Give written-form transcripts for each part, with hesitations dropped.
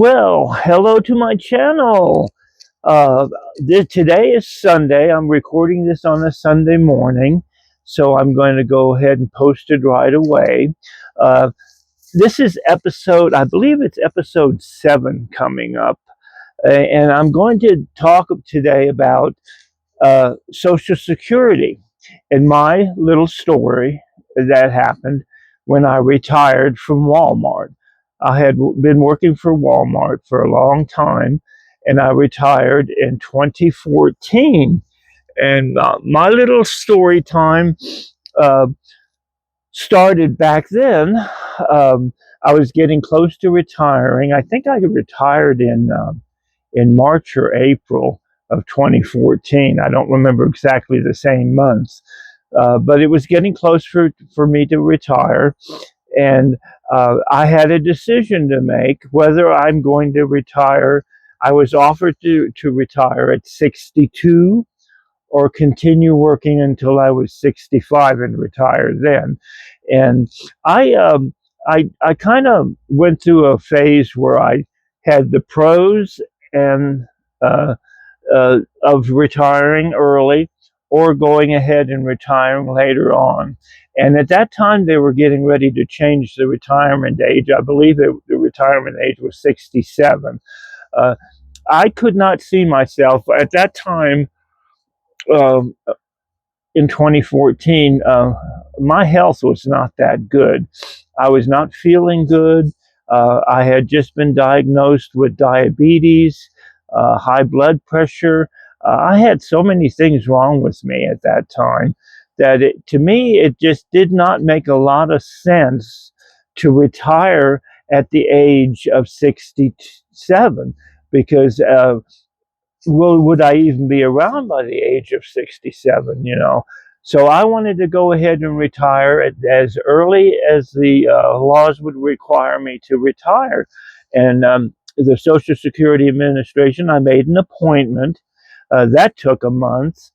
Well, hello to my channel. Uh, Today is Sunday. I'm recording this on a Sunday morning, so I'm going to go ahead and post it right away. Uh, this is I believe it's episode 7 coming up, and I'm going to talk today about Social Security and my little story that happened when I retired from Walmart. I had been working for Walmart for a long time, and I retired in 2014. And my little story time uh, started back then. I was getting close to retiring. I think I retired in March or April of 2014. I don't remember exactly the same months, but it was getting close for me to retire. And I had a decision to make whether I'm going to retire. I was offered to retire at 62 or continue working until I was 65 and retire then. And I, um, I kind of went through a phase where I had the pros and of retiring early or going ahead and retiring later on. And at that time, they were getting ready to change the retirement age. I believe the retirement age was 67. Uh, I could not see myself at that time. um, in 2014, my health was not that good. I was not feeling good. I had just been diagnosed with diabetes, high blood pressure. I had so many things wrong with me at that time that to me, it just did not make a lot of sense to retire at the age of 67 because would I even be around by the age of 67, you know? So I wanted to go ahead and retire as early as the laws would require me to retire. And the Social Security Administration, I made an appointment. That took a month.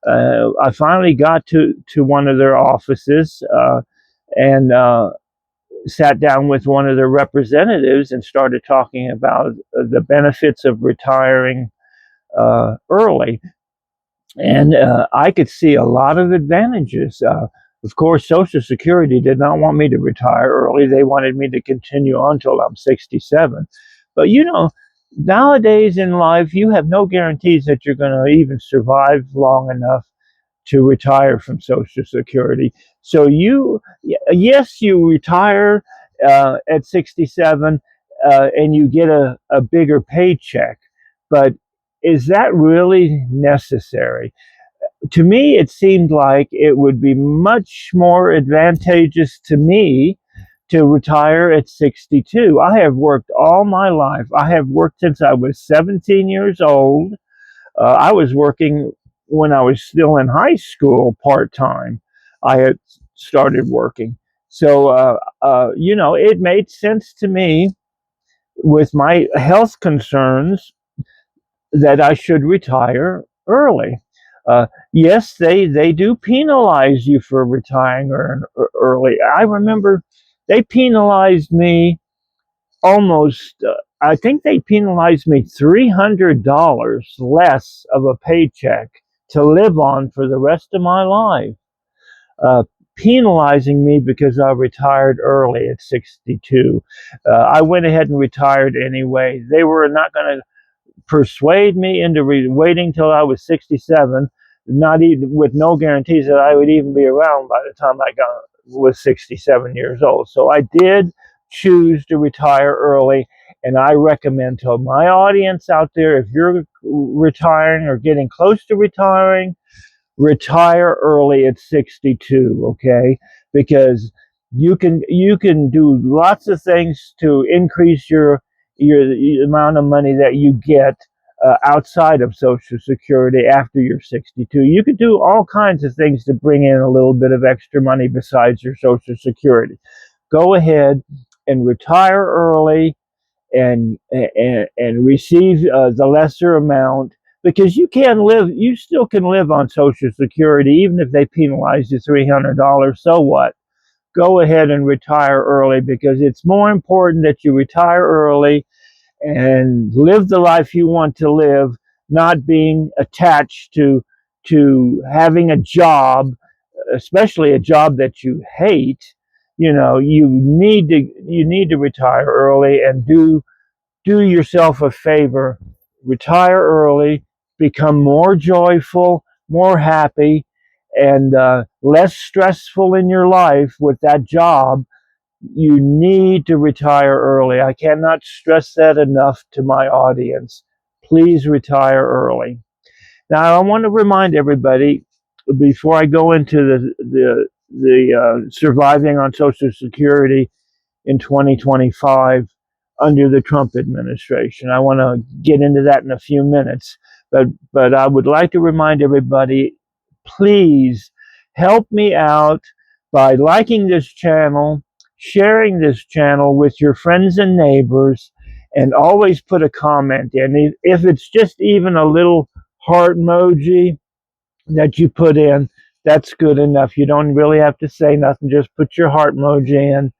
I finally got to one of their offices and sat down with one of their representatives and started talking about the benefits of retiring early, and I could see a lot of advantages. Of course, Social Security did not want me to retire early. They wanted me to continue on until I'm 67. But you know, nowadays in life, you have no guarantees that you're going to even survive long enough to retire from Social Security. So yes, you retire at 67 and you get a bigger paycheck, but is that really necessary? To me, it seemed like it would be much more advantageous to me to retire at 62. I have worked all my life. I have worked since I was 17 years old. I was working when I was still in high school part time. I had started working. So, it made sense to me with my health concerns that I should retire early. Yes, they do penalize you for retiring early. I remember they penalized me almost. I think they penalized me $300 less of a paycheck to live on for the rest of my life. Uh, Penalizing me because I retired early at 62. I went ahead and retired anyway. They were not going to persuade me into waiting till I was 67, not even with no guarantees that I would even be around by the time I was 67 years old. So I did choose to retire early, and I recommend to my audience out there, if you're retiring or getting close to retiring, retire early at 62, okay? Because you can do lots of things to increase your the amount of money that you get outside of Social Security after you're 62. You could do all kinds of things to bring in a little bit of extra money besides your Social Security. Go ahead and retire early and receive the lesser amount, because you still can live on Social Security even if they penalize you $300. So what? Go ahead and retire early, because it's more important that you retire early and live the life you want to live, not being attached to having a job, especially a job that you hate. You need to retire early and do yourself a favor. Retire early, become more joyful, more happy, and less stressful in your life with that job. You need to retire early. I cannot stress that enough to my audience. Please retire early. Now, I want to remind everybody before I go into the surviving on Social Security in 2025 under the Trump administration. I want to get into that in a few minutes, but I would like to remind everybody, please help me out by liking this channel, sharing this channel with your friends and neighbors, and always put a comment in. If it's just even a little heart emoji that you put in, that's good enough. You don't really have to say nothing. Just put your heart emoji in,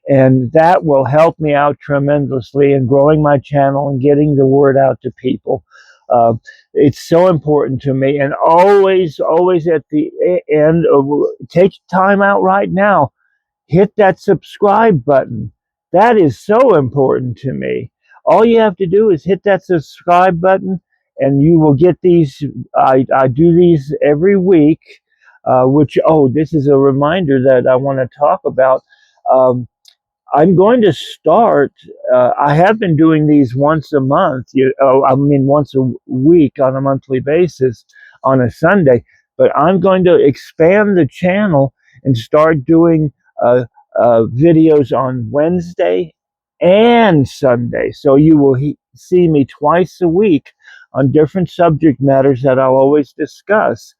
and that will help me out tremendously in growing my channel and getting the word out to people. Uh, it's so important to me. And always, always at the end, take time out right now, hit that subscribe button. That is so important to me. All you have to do is hit that subscribe button, and you will get these. I do these every week, this is a reminder that I want to talk about. Um, I'm going to start. I have been doing these once a month. Once a week on a monthly basis on a Sunday. But I'm going to expand the channel and start doing videos on Wednesday and Sunday. So you will see me twice a week on different subject matters that I'll always discuss.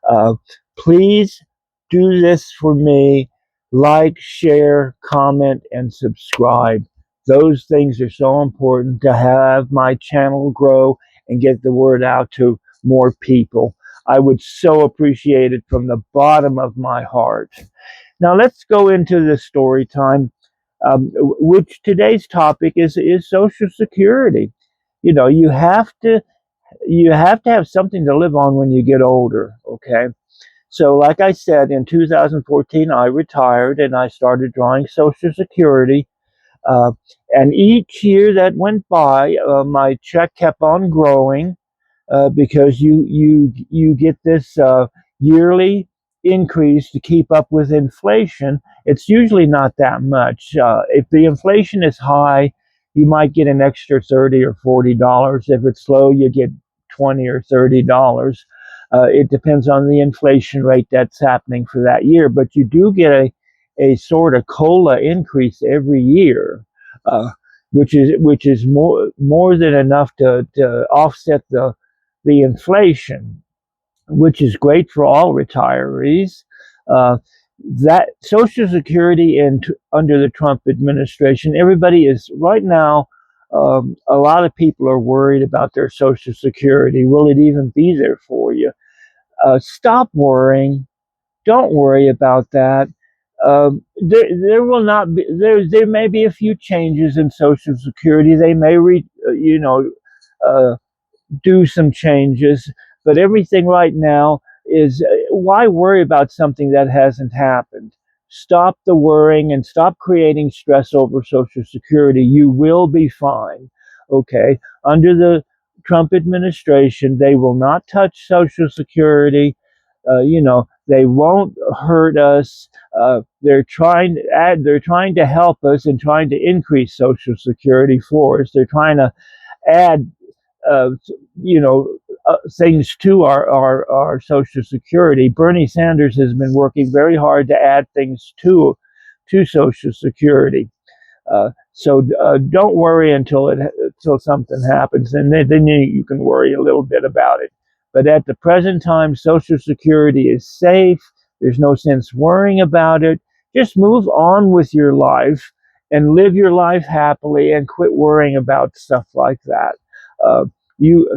Uh, Please do this for me. Like, share, comment, and subscribe. Those things are so important to have my channel grow and get the word out to more people. I would so appreciate it from the bottom of my heart. Now let's go into the story time, which today's topic is Social Security. You have to have something to live on when you get older. Okay. So, like I said, in 2014, I retired and I started drawing Social Security. Uh, and each year that went by, my check kept on growing because you get this yearly increase to keep up with inflation. It's usually not that much. If the inflation is high, you might get an extra $30 or $40. If it's low, you get $20 or $30. It depends on the inflation rate that's happening for that year, but you do get a sort of COLA increase every year. Which is more than enough to offset the inflation, which is great for all retirees. Uh, that Social Security under the Trump administration, everybody is right now. A lot of people are worried about their Social Security. Will it even be there for you? Stop worrying. Don't worry about that. There will not be there may be a few changes in Social Security. They may uh, do some changes, but everything right now is why worry about something that hasn't happened? Stop the worrying and stop creating stress over Social Security. You will be fine. Okay. Under the Trump administration, they will not touch Social Security. They won't hurt us. They're trying to help us and trying to increase Social Security for us. They're trying to add uh, things to our Social Security. Bernie Sanders has been working very hard to add things to Social Security. So don't worry until something happens, and then you can worry a little bit about it. But at the present time, Social Security is safe. There's no sense worrying about it. Just move on with your life and live your life happily, and quit worrying about stuff like that. Uh,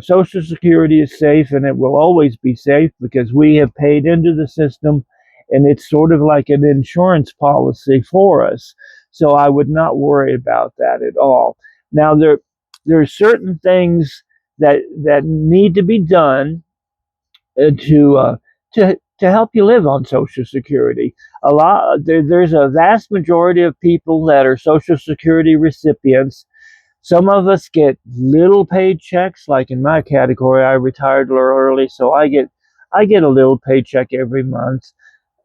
Social Security is safe, and it will always be safe because we have paid into the system, and it's sort of like an insurance policy for us. So I would not worry about that at all. Now, there's certain things that need to be done to help you live on Social Security. There's a vast majority of people that are Social Security recipients. Some of us get little paychecks, like in my category, I retired a little early, so I get a little paycheck every month.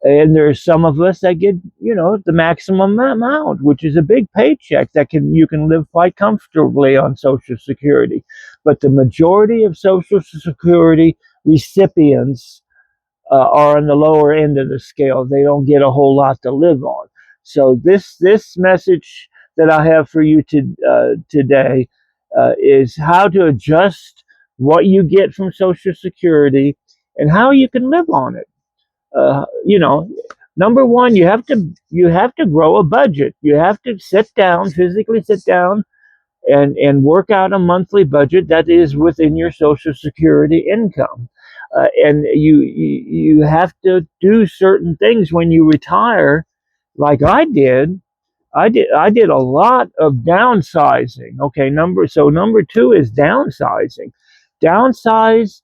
And there's some of us that get, the maximum amount, which is a big paycheck that you can live quite comfortably on Social Security. But the majority of Social Security recipients are on the lower end of the scale. They don't get a whole lot to live on. So this message that I have for you today is how to adjust what you get from Social Security and how you can live on it. uh, you know, Number one, you have to grow a budget. You have to physically sit down, and work out a monthly budget that is within your Social Security income. And you have to do certain things when you retire, like I did. I did a lot of downsizing. Okay, number two is downsizing. Downsize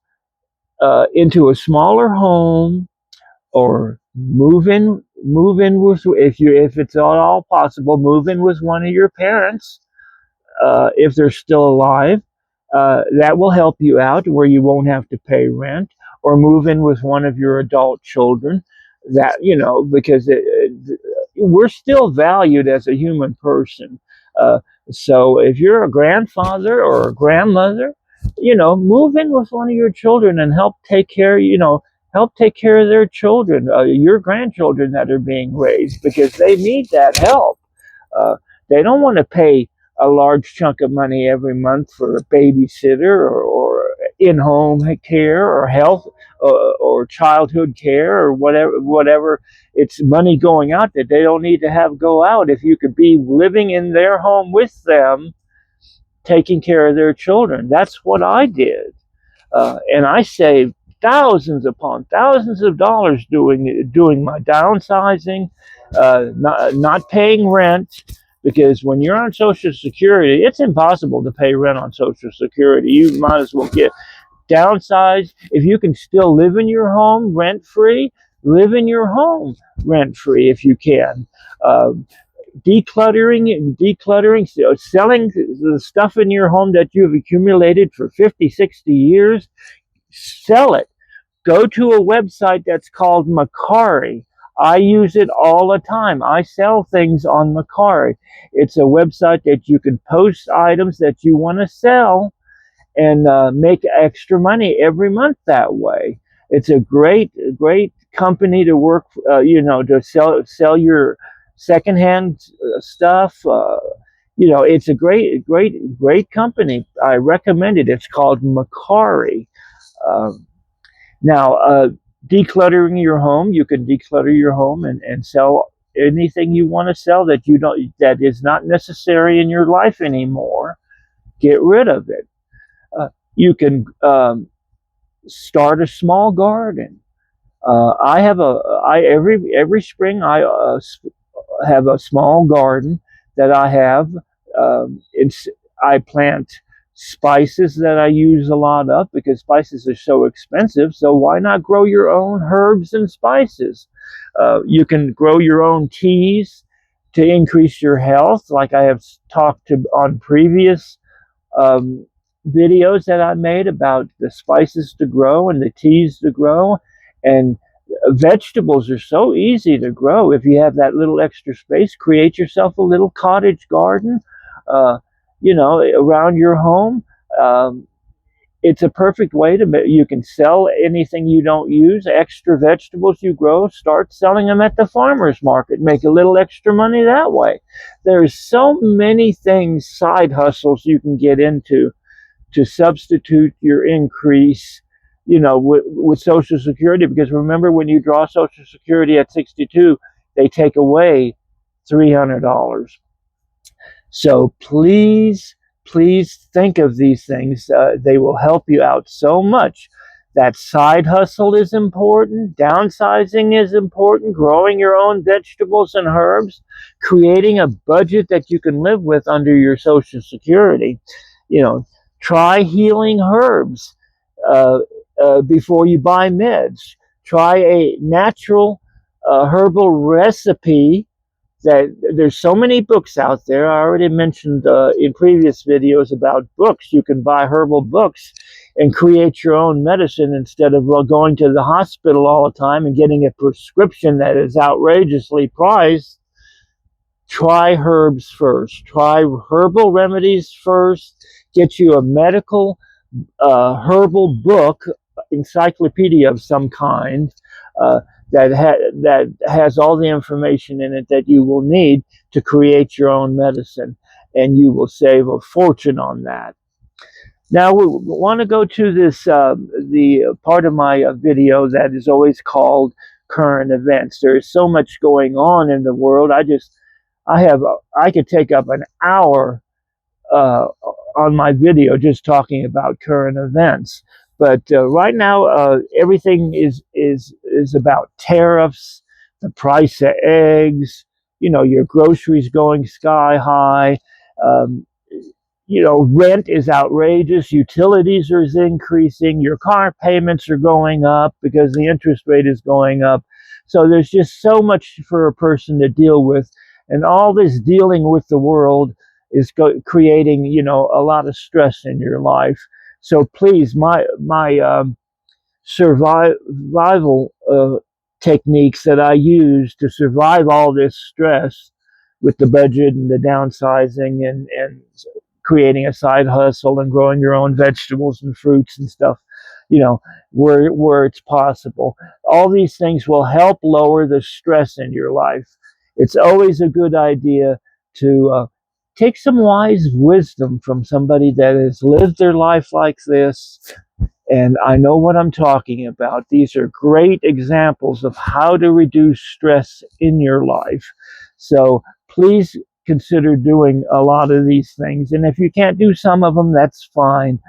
into a smaller home, or move in with, if it's at all possible, move in with one of your parents, if they're still alive. That will help you out where you won't have to pay rent, or move in with one of your adult children. Because we're still valued as a human person. Uh, so if you're a grandfather or a grandmother, move in with one of your children and help take care of their children, your grandchildren that are being raised, because they need that help. Uh, they don't want to pay a large chunk of money every month for a babysitter, or in-home care, or health, or childhood care, or whatever. It's money going out that they don't need to have go out if you could be living in their home with them, taking care of their children. That's what I did, and I saved thousands upon thousands of dollars doing my downsizing, not paying rent, because when you're on Social Security, it's impossible to pay rent on Social Security. You might as well get downsized. If you can still live in your home rent free, live in your home rent free if you can. Uh, decluttering, selling the stuff in your home that you've accumulated for 50, 60 years, sell it. Go to a website that's called Mercari. I use it all the time. I sell things on Mercari. It's a website that you can post items that you want to sell, and make extra money every month that way. It's a great company to work, to sell your secondhand stuff. It's a great company. I recommend it. It's called Mercari. Um, Now, decluttering your home, you can declutter your home, and sell anything you want to sell that is not necessary in your life anymore. Get rid of it. You can start a small garden. I have a I every spring I have a small garden that I have. It's I plant spices that I use a lot of, because spices are so expensive. So why not grow your own herbs and spices? You can grow your own teas to increase your health, like I have talked to on previous um, videos that I made about the spices to grow and the teas to grow. And vegetables are so easy to grow. If you have that little extra space, create yourself a little cottage garden, uh, around your home. Um, it's a perfect way you can sell anything you don't use, extra vegetables you grow, start selling them at the farmer's market, make a little extra money that way. There's so many things, side hustles you can get into to substitute your increase, with Social Security. Because remember, when you draw Social Security at 62, they take away $300. So please think of these things. They will help you out so much. That side hustle is important. Downsizing is important. Growing your own vegetables and herbs. Creating a budget that you can live with under your Social Security. You know, try healing herbs uh, before you buy meds. Try a natural herbal recipe. That there's so many books out there. I already mentioned in previous videos about books. You can buy herbal books and create your own medicine instead of going to the hospital all the time and getting a prescription that is outrageously priced. Try herbs first. Try herbal remedies first. Get you a medical herbal book, encyclopedia of some kind, uh, that has all the information in it that you will need to create your own medicine, and you will save a fortune on that. Now we want to go to this the part of my video that is always called current events. There is so much going on in the world. I could take up an hour uh, on my video just talking about current events. But right now, everything is about tariffs, the price of eggs, your groceries going sky high. Um, rent is outrageous. Utilities are increasing. Your car payments are going up because the interest rate is going up. So there's just so much for a person to deal with, and all this dealing with the world is creating, a lot of stress in your life. So please, my survival techniques that I use to survive all this stress with the budget and the downsizing and creating a side hustle and growing your own vegetables and fruits and stuff, where it's possible. All these things will help lower the stress in your life. It's always a good idea to take some wise wisdom from somebody that has lived their life like this, and I know what I'm talking about. These are great examples of how to reduce stress in your life. So please consider doing a lot of these things. And if you can't do some of them, that's fine.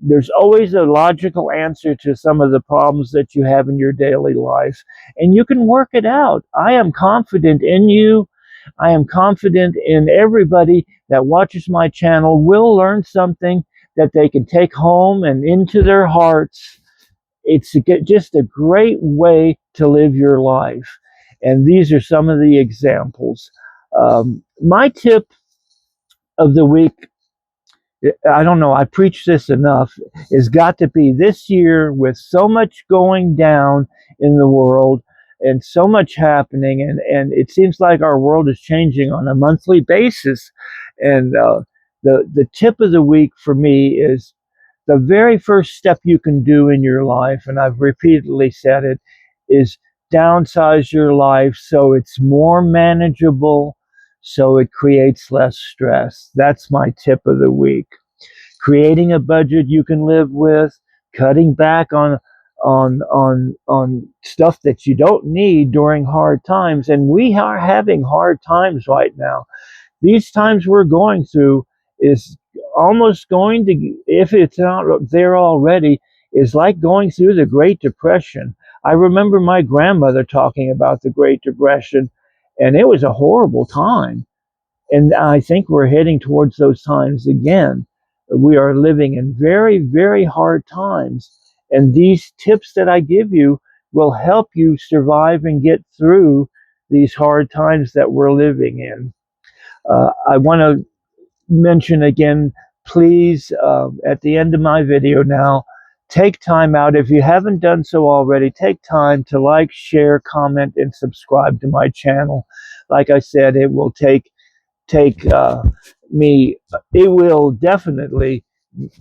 There's always a logical answer to some of the problems that you have in your daily life, and you can work it out. I am confident in you. I am confident in everybody that watches my channel will learn something that they can take home and into their hearts. It's just a great way to live your life. And these are some of the examples. My tip of the week, I don't know, I preach this enough, has got to be this year with so much going down in the world and so much happening, and it seems like our world is changing on a monthly basis. And the tip of the week for me is the very first step you can do in your life, and I've repeatedly said it, is downsize your life so it's more manageable, so it creates less stress. That's my tip of the week. Creating a budget you can live with, cutting back on stuff that you don't need during hard times. And we are having hard times right now. These times we're going through is almost going to, if it's not there already, is like going through the Great Depression. I remember my grandmother talking about the Great Depression, and it was a horrible time. And I think we're heading towards those times again. We are living in very, very hard times. And these tips that I give you will help you survive and get through these hard times that we're living in. I want to mention again, please, at the end of my video now, take time out. If you haven't done so already, take time to like, share, comment, and subscribe to my channel. Like I said, it will take me, it will definitely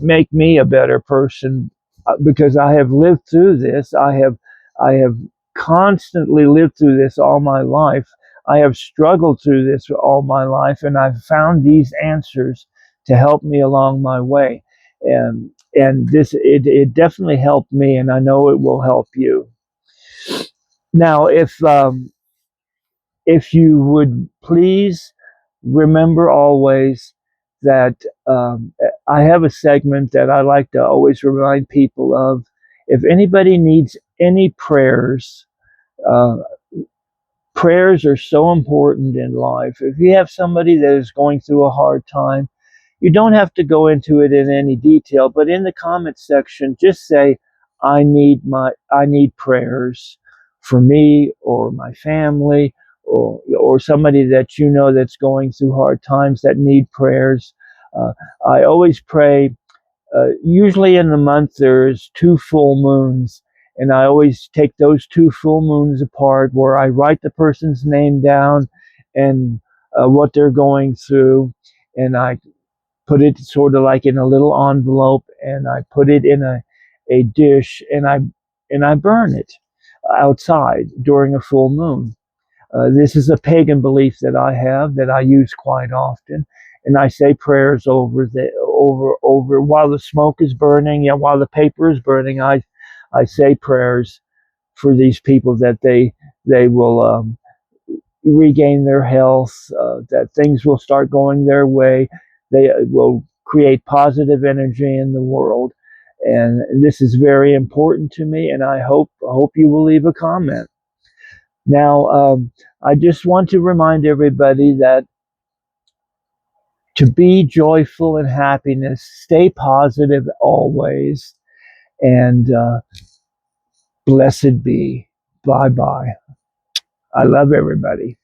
make me a better person, because I have lived through this. I have constantly lived through this all my life. I have struggled through this all my life, and I've found these answers to help me along my way. And this, it definitely helped me, and I know it will help you. Now, if you would please remember always that I have a segment that I like to always remind people of. If anybody needs any prayers, uh, prayers are so important in life. If you have somebody that is going through a hard time, You don't have to go into it in any detail, but in the comment section, just say, I need prayers for me or my family or somebody that you know that's going through hard times that need prayers. Uh, I always pray. Usually in the month there's two full moons, and I always take those two full moons apart where I write the person's name down and what they're going through, and I put it sort of like in a little envelope, and I put it in a dish, and I burn it outside during a full moon. This is a pagan belief that I have that I use quite often, and I say prayers over while the smoke is burning. Yeah, while the paper is burning, I say prayers for these people that they will regain their health, that things will start going their way. They will create positive energy in the world, and this is very important to me. And I hope you will leave a comment. Now, I just want to remind everybody that to be joyful and happiness, stay positive always, and blessed be. Bye bye. I love everybody.